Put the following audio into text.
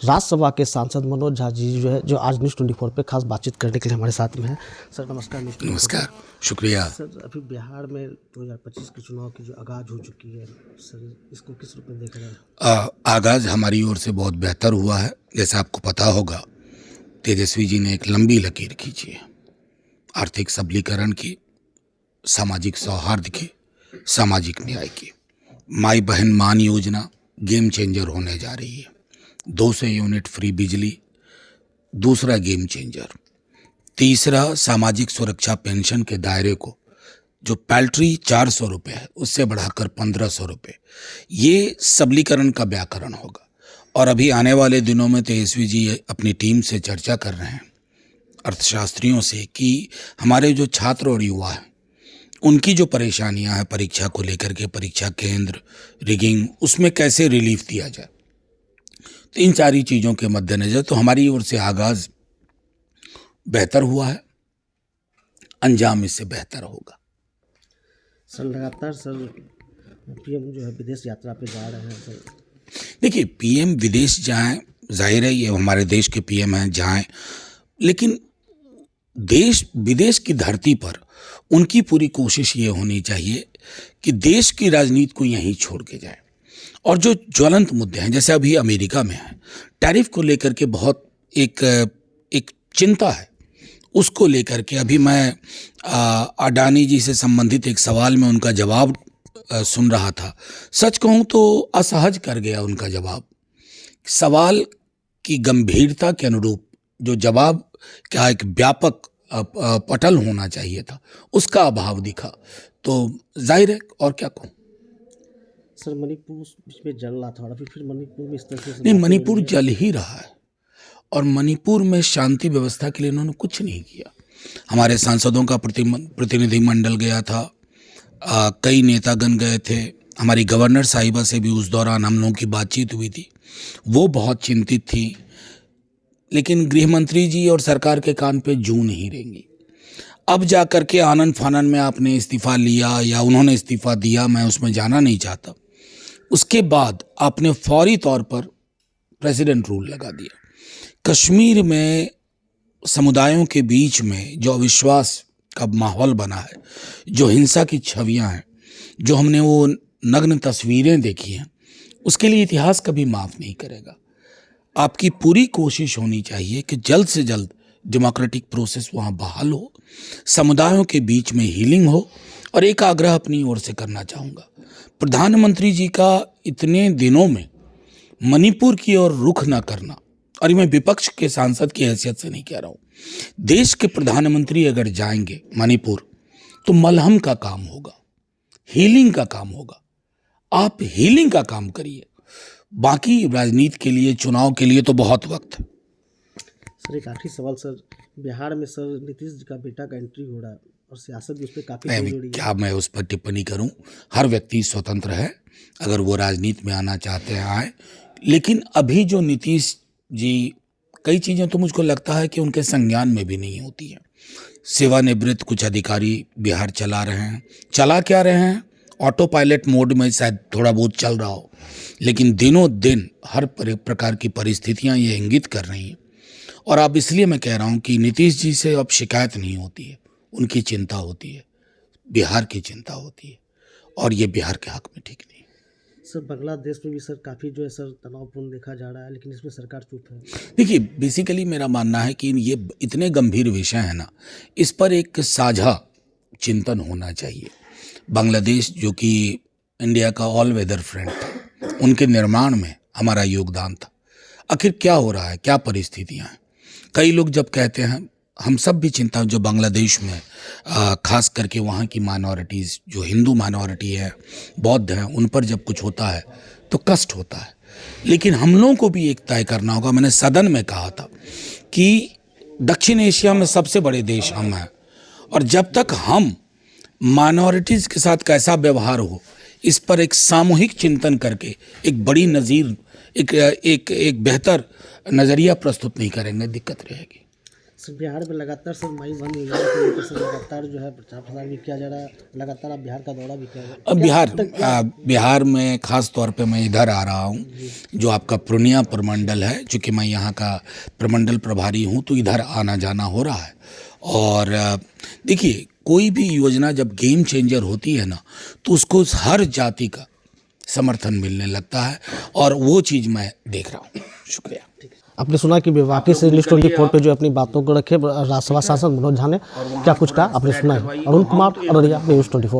राज्यसभा के सांसद मनोज झा जी जो है, जो आज न्यूज़ 24 पे खास बातचीत करने के लिए हमारे साथ में है। सर नमस्कार। नमस्कार, शुक्रिया। सर अभी बिहार में 2025 के चुनाव की जो आगाज़ हो चुकी है, सर इसको किस रूप में देख रहे हैं? आगाज़ हमारी ओर से बहुत बेहतर हुआ है। जैसे आपको पता होगा, तेजस्वी जी ने एक लंबी लकीर खींची है, आर्थिक सबलीकरण की, सामाजिक सौहार्द की, सामाजिक न्याय की। माई बहन मान योजना गेम चेंजर होने जा रही है। 200 यूनिट फ्री बिजली दूसरा गेम चेंजर। तीसरा, सामाजिक सुरक्षा पेंशन के दायरे को जो पैल्ट्री 400 रुपये है उससे बढ़ाकर 1500 रुपये, ये सबलीकरण का व्याकरण होगा। और अभी आने वाले दिनों में तेजस्वी जी अपनी टीम से चर्चा कर रहे हैं, अर्थशास्त्रियों से, कि हमारे जो छात्र और युवा हैं उनकी जो परेशानियां हैं परीक्षा को लेकर के, परीक्षा केंद्र, रिगिंग, उसमें कैसे रिलीफ दिया जाए। तो इन सारी चीज़ों के मद्देनज़र तो हमारी ओर से आगाज़ बेहतर हुआ है, अंजाम इससे बेहतर होगा। सर लगातार पीएम जो है विदेश यात्रा पे जा रहे हैं। सर देखिए, पीएम विदेश जाएं, जाहिर है ये हमारे देश के पीएम हैं, जाएं, लेकिन देश विदेश की धरती पर उनकी पूरी कोशिश ये होनी चाहिए कि देश की राजनीति को यहीं छोड़ के जाए। और जो ज्वलंत मुद्दे हैं, जैसे अभी अमेरिका में है, टैरिफ को लेकर के बहुत एक चिंता है, उसको लेकर के अभी मैं अडानी जी से संबंधित एक सवाल में उनका जवाब सुन रहा था। सच कहूँ तो असहज कर गया उनका जवाब। सवाल की गंभीरता के अनुरूप जो जवाब क्या एक व्यापक पटल होना चाहिए था, उसका अभाव दिखा। तो जाहिर है, और क्या कहूँ। सर मणिपुर बीच में जल रहा था और अभी फिर मणिपुर में इस तरह से नहीं, मणिपुर जल ही रहा है और मणिपुर में शांति व्यवस्था के लिए इन्होंने कुछ नहीं किया। हमारे सांसदों का प्रतिनिधिमंडल गया था, कई नेतागण गए थे, हमारी गवर्नर साहिबा से भी उस दौरान हम लोगों की बातचीत हुई थी, वो बहुत चिंतित थी। लेकिन गृह मंत्री जी और सरकार के कान पे जूं नहीं रहेंगी। अब जा कर के आनन फानन में आपने इस्तीफा लिया या उन्होंने इस्तीफा दिया, मैं उसमें जाना नहीं चाहता। उसके बाद आपने फौरी तौर पर प्रेसिडेंट रूल लगा दिया। कश्मीर में समुदायों के बीच में जो अविश्वास का माहौल बना है, जो हिंसा की छवियां हैं, जो हमने वो नग्न तस्वीरें देखी हैं, उसके लिए इतिहास कभी माफ़ नहीं करेगा। आपकी पूरी कोशिश होनी चाहिए कि जल्द से जल्द डेमोक्रेटिक प्रोसेस वहाँ बहाल हो, समुदायों के बीच में हीलिंग हो। और एक आग्रह अपनी ओर से करना चाहूँगा, प्रधानमंत्री जी का इतने दिनों में मणिपुर की ओर रुख न करना, और मैं विपक्ष के सांसद की हैसियत से नहीं कह रहा हूँ, देश के प्रधानमंत्री अगर जाएंगे मणिपुर तो मलहम का काम होगा, हीलिंग का काम होगा। आप हीलिंग का काम करिए, बाकी राजनीति के लिए, चुनाव के लिए तो बहुत वक्त है। सर एक आखिरी सवाल, सर बिहार में सर नीतीश जी का बेटा का एंट्री हो रहा है और सियासत भी उस पर काफ़ी जुड़ी है। क्या मैं उस पर टिप्पणी करूं? हर व्यक्ति स्वतंत्र है, अगर वो राजनीति में आना चाहते हैं आए। लेकिन अभी जो नीतीश जी, कई चीज़ें तो मुझको लगता है कि उनके संज्ञान में भी नहीं होती हैं। सेवानिवृत्त कुछ अधिकारी बिहार चला रहे हैं, चला क्या रहे हैं, ऑटो पायलट मोड में शायद थोड़ा बहुत चल रहा हो, लेकिन दिनों दिन हर प्रकार की परिस्थितियां ये इंगित कर रही हैं। और अब इसलिए मैं कह रहा हूं कि नीतीश जी से अब शिकायत नहीं होती है, उनकी चिंता होती है, बिहार की चिंता होती है, और ये बिहार के हक में ठीक नहीं। सर बांग्लादेश में भी सर काफ़ी जो है सर तनावपूर्ण देखा जा रहा है, लेकिन इसमें सरकार चुप है। देखिए, बेसिकली मेरा मानना है कि ये इतने गंभीर विषय है ना, इस पर एक साझा चिंतन होना चाहिए। बांग्लादेश जो कि इंडिया का ऑल वेदर फ्रेंड था, उनके निर्माण में हमारा योगदान था। आखिर क्या हो रहा है, क्या परिस्थितियां हैं? कई लोग जब कहते हैं, हम सब भी चिंता, जो बांग्लादेश में खास करके वहाँ की माइनॉरिटीज़, जो हिंदू माइनॉरिटी है, बौद्ध हैं, उन पर जब कुछ होता है तो कष्ट होता है। लेकिन हम लोगों को भी एक तय करना होगा। मैंने सदन में कहा था कि दक्षिण एशिया में सबसे बड़े देश हम हैं, और जब तक हम माइनॉरिटीज़ के साथ कैसा व्यवहार हो, इस पर एक सामूहिक चिंतन करके एक बड़ी नज़ीर, एक बेहतर नज़रिया प्रस्तुत नहीं करेंगे, दिक्कत रहेगी। सर बिहार में लगातार सर माई वन योजना को लेकर सर लगातार जो है प्रचार प्रसार भी किया जा रहा है, लगातार आप बिहार का दौरा भी कर रहे हैं। अब बिहार में ख़ास तौर पे मैं इधर आ रहा हूँ, जो आपका पूर्णिया प्रमंडल है, चूँकि मैं यहाँ का प्रमंडल प्रभारी हूँ, तो इधर आना जाना हो रहा है। और देखिए, कोई भी योजना जब गेम चेंजर होती है ना, तो उसको हर जाति का समर्थन मिलने लगता है, और वो चीज़ मैं देख रहा हूँ। शुक्रिया। आपने सुना कि वाकई से लिस्ट 24 पे जो अपनी बातों को रखे राज्यसभा सांसद मनोज झा ने क्या कुछ कहा, आपने सुना है। अरुण कुमार, अररिया, न्यूज़ 24।